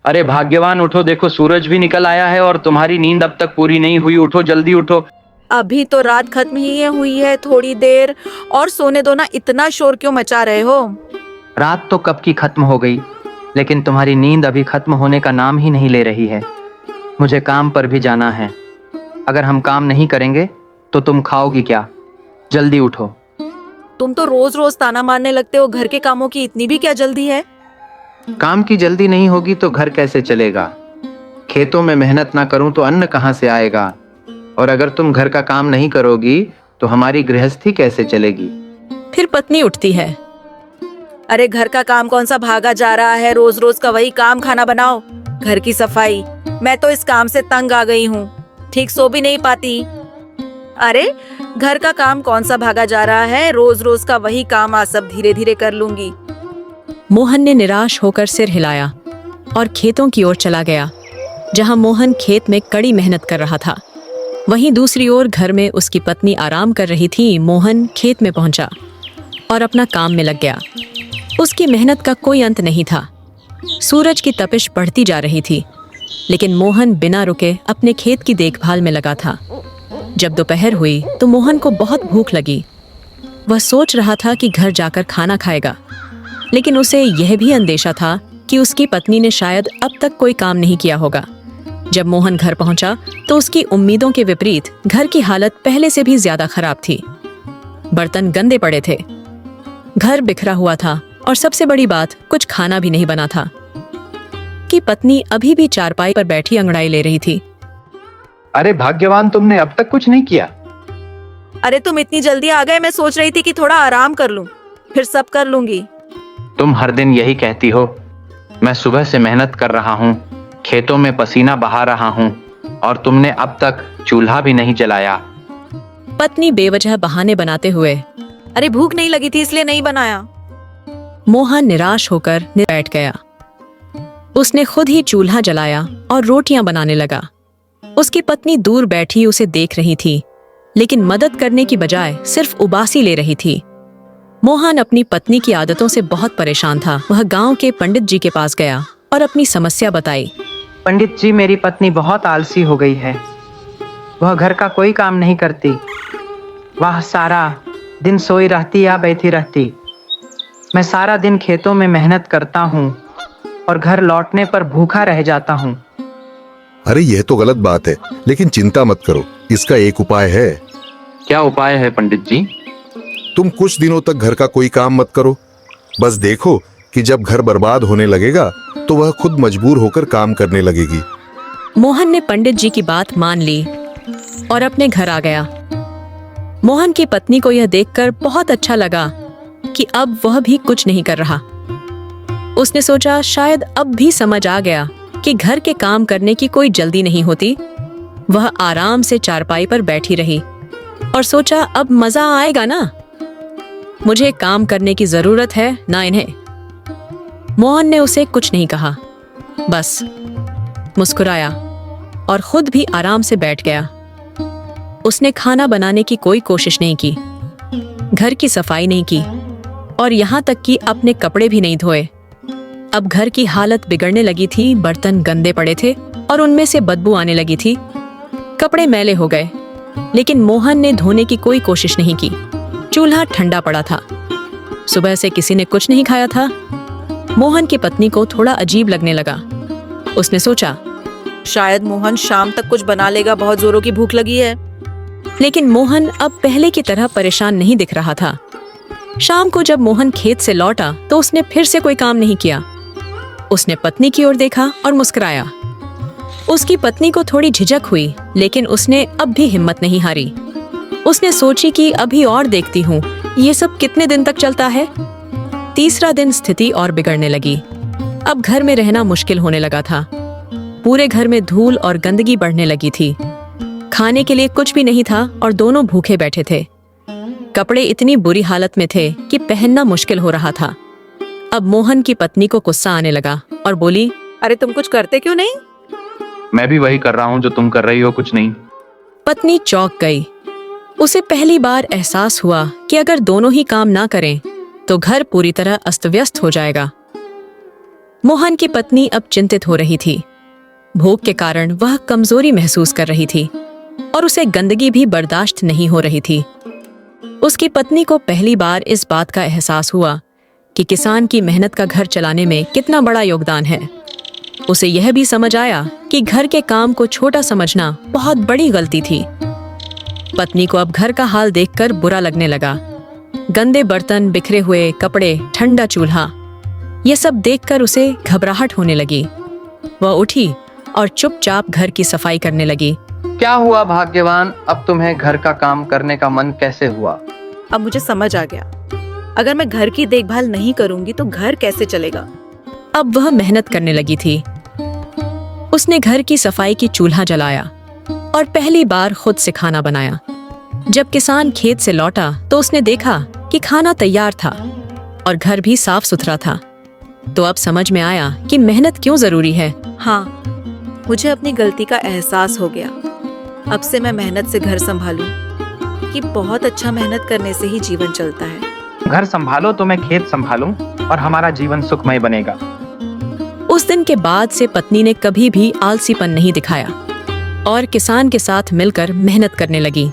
अरे भाग्यवान उठो, देखो सूरज भी निकल आया है और तुम्हारी नींद अब तक पूरी नहीं हुई। उठो, जल्दी उठो। अभी तो रात खत्म ही हुई है, थोड़ी देर और सोने दो ना, इतना शोर क्यों मचा रहे हो? रात तो कब की खत्म हो गई, लेकिन तुम्हारी नींद अभी खत्म होने का नाम ही नहीं ले रही है। मुझे काम पर भी जाना है। अगर हम काम नहीं करेंगे तो तुम खाओगी क्या? जल्दी उठो। तुम तो रोज रोज ताना मारने लगते हो, घर के कामों की इतनी भी क्या जल्दी है? काम की जल्दी नहीं होगी तो घर कैसे चलेगा? खेतों में मेहनत ना करूं तो अन्न कहां से आएगा? और अगर तुम घर का काम नहीं करोगी तो हमारी गृहस्थी कैसे चलेगी? फिर पत्नी उठती है। अरे घर का काम कौन सा भागा जा रहा है, रोज रोज का वही काम, खाना बनाओ, घर की सफाई। मैं तो इस काम से तंग आ गई हूँ, ठीक सो भी नहीं पाती। अरे घर का काम कौन सा भागा जा रहा है, रोज रोज का वही काम, आज सब धीरे धीरे कर लूंगी। मोहन ने निराश होकर सिर हिलाया और खेतों की ओर चला गया, जहां मोहन खेत में कड़ी मेहनत कर रहा था। वहीं दूसरी ओर घर में उसकी पत्नी आराम कर रही थी। मोहन खेत में पहुंचा और अपना काम में लग गया। उसकी मेहनत का कोई अंत नहीं था। सूरज की तपिश बढ़ती जा रही थी, लेकिन मोहन बिना रुके अपने खेत की देखभाल में लगा था। जब दोपहर हुई तो मोहन को बहुत भूख लगी। वह सोच रहा था कि घर जाकर खाना खाएगा, लेकिन उसे यह भी अंदेशा था कि उसकी पत्नी ने शायद अब तक कोई काम नहीं किया होगा। जब मोहन घर पहुंचा तो उसकी उम्मीदों के विपरीत घर की हालत पहले से भी ज्यादा खराब थी। बर्तन गंदे पड़े थे, घर बिखरा हुआ था और सबसे बड़ी बात, कुछ खाना भी नहीं बना था। कि पत्नी अभी भी चारपाई पर बैठी अंगड़ाई ले रही थी। अरे भाग्यवान, तुमने अब तक कुछ नहीं किया? अरे तुम इतनी जल्दी आ गए, मैं सोच रही थी कि थोड़ा आराम कर लूं, फिर सब कर लूंगी। तुम हर दिन यही कहती हो। मैं सुबह से मेहनत कर रहा हूँ, खेतों में पसीना बहा रहा हूँ, और तुमने अब तक चूल्हा भी नहीं जलाया। पत्नी बेवजह बहाने बनाते हुए, अरे भूख नहीं लगी थी इसलिए नहीं बनाया। मोहन निराश होकर बैठ गया। उसने खुद ही चूल्हा जलाया और रोटियां बनाने लगा। उसकी पत्नी दूर बैठी उसे देख रही थी, लेकिन मदद करने की बजाय सिर्फ उबासी ले रही थी। मोहन अपनी पत्नी की आदतों से बहुत परेशान था। वह गांव के पंडित जी के पास गया और अपनी समस्या बताई। पंडित जी, मेरी पत्नी बहुत आलसी हो गई है। वह घर का कोई काम नहीं करती। वह सारा दिन सोई रहती या बैठी रहती। मैं सारा दिन खेतों में मेहनत करता हूँ और घर लौटने पर भूखा रह जाता हूँ। अरे यह तो गलत बात है, लेकिन चिंता मत करो, इसका एक उपाय है। क्या उपाय है पंडित जी? तुम कुछ दिनों तक घर का कोई काम मत करो। बस देखो कि जब घर बर्बाद होने लगेगा तो वह खुद मजबूर होकर काम करने लगेगी। मोहन ने पंडित जी की बात मान ली और अपने घर आ गया। मोहन की पत्नी को यह देखकर बहुत अच्छा लगा कि अब वह भी कुछ नहीं कर रहा। उसने सोचा शायद अब भी समझ आ गया कि घर के काम करने की कोई जल्दी नहीं होती। वह आराम से चारपाई पर बैठी रही और सोचा अब मजा आएगा ना, मुझे काम करने की जरूरत है ना इन्हें। मोहन ने उसे कुछ नहीं कहा, बस मुस्कुराया और खुद भी आराम से बैठ गया। उसने खाना बनाने की कोई कोशिश नहीं की, घर की सफाई नहीं की और यहाँ तक कि अपने कपड़े भी नहीं धोए। अब घर की हालत बिगड़ने लगी थी। बर्तन गंदे पड़े थे और उनमें से बदबू आने लगी थी। कपड़े मैले हो गए, लेकिन मोहन ने धोने की कोई कोशिश नहीं की। चूल्हा ठंडा पड़ा था, सुबह से किसी ने कुछ नहीं खाया था। मोहन की पत्नी को थोड़ा अजीब लगने लगा। उसने सोचा शायद मोहन शाम तक कुछ बना लेगा, बहुत जोरों की भूख लगी है। लेकिन मोहन अब पहले की तरह परेशान नहीं दिख रहा था। शाम को जब मोहन खेत से लौटा तो उसने फिर से कोई काम नहीं किया। उसने पत्नी की ओर देखा और मुस्कुराया। उसकी पत्नी को थोड़ी झिझक हुई, लेकिन उसने अब भी हिम्मत नहीं हारी। उसने सोची कि अभी और देखती हूँ, ये सब कितने दिन तक चलता है। तीसरा दिन स्थिति और बिगड़ने लगी। अब घर में रहना मुश्किल होने लगा था। पूरे घर में धूल और गंदगी बढ़ने लगी थी। खाने के लिए कुछ भी नहीं था और दोनों भूखे बैठे थे। कपड़े इतनी बुरी हालत में थे कि पहनना मुश्किल हो रहा था। अब मोहन की पत्नी को गुस्सा आने लगा और बोली, अरे तुम कुछ करते क्यों नहीं? मैं भी वही कर रहा हूँ जो तुम कर रही हो, कुछ नहीं। पत्नी चौंक गई। उसे पहली बार एहसास हुआ कि अगर दोनों ही काम ना करें तो घर पूरी तरह अस्त व्यस्त हो जाएगा। मोहन की पत्नी अब चिंतित हो रही थी। भूख के कारण वह कमजोरी महसूस कर रही थी और उसे गंदगी भी बर्दाश्त नहीं हो रही थी। उसकी पत्नी को पहली बार इस बात का एहसास हुआ कि किसान की मेहनत का घर चलाने में कितना बड़ा योगदान है। उसे यह भी समझ आया कि घर के काम को छोटा समझना बहुत बड़ी गलती थी। पत्नी को अब घर का हाल देखकर बुरा लगने लगा। गंदे बर्तन, बिखरे हुए कपड़े, ठंडा चूल्हा, ये सब देखकर उसे घबराहट होने लगी। वह उठी और चुपचाप घर की सफाई करने लगी। क्या हुआ भाग्यवान, अब तुम्हें घर का काम करने का मन कैसे हुआ? अब मुझे समझ आ गया, अगर मैं घर की देखभाल नहीं करूंगी तो घर कैसे चलेगा। अब वह मेहनत करने लगी थी। उसने घर की सफाई की चूल्हा जलाया और पहली बार खुद से खाना बनाया। जब किसान खेत से लौटा तो उसने देखा कि खाना तैयार था और घर भी साफ सुथरा था। तो अब समझ में आया कि मेहनत क्यों जरूरी है। हाँ, मुझे अपनी गलती का एहसास हो गया। अब से मैं मेहनत से घर संभालूं कि बहुत अच्छा मेहनत करने से ही जीवन चलता है। घर संभालो तो मैं खेत संभालूं और हमारा जीवन सुखमय बनेगा। उस दिन के बाद से पत्नी ने कभी भी आलसीपन नहीं दिखाया और किसान के साथ मिलकर मेहनत करने लगी।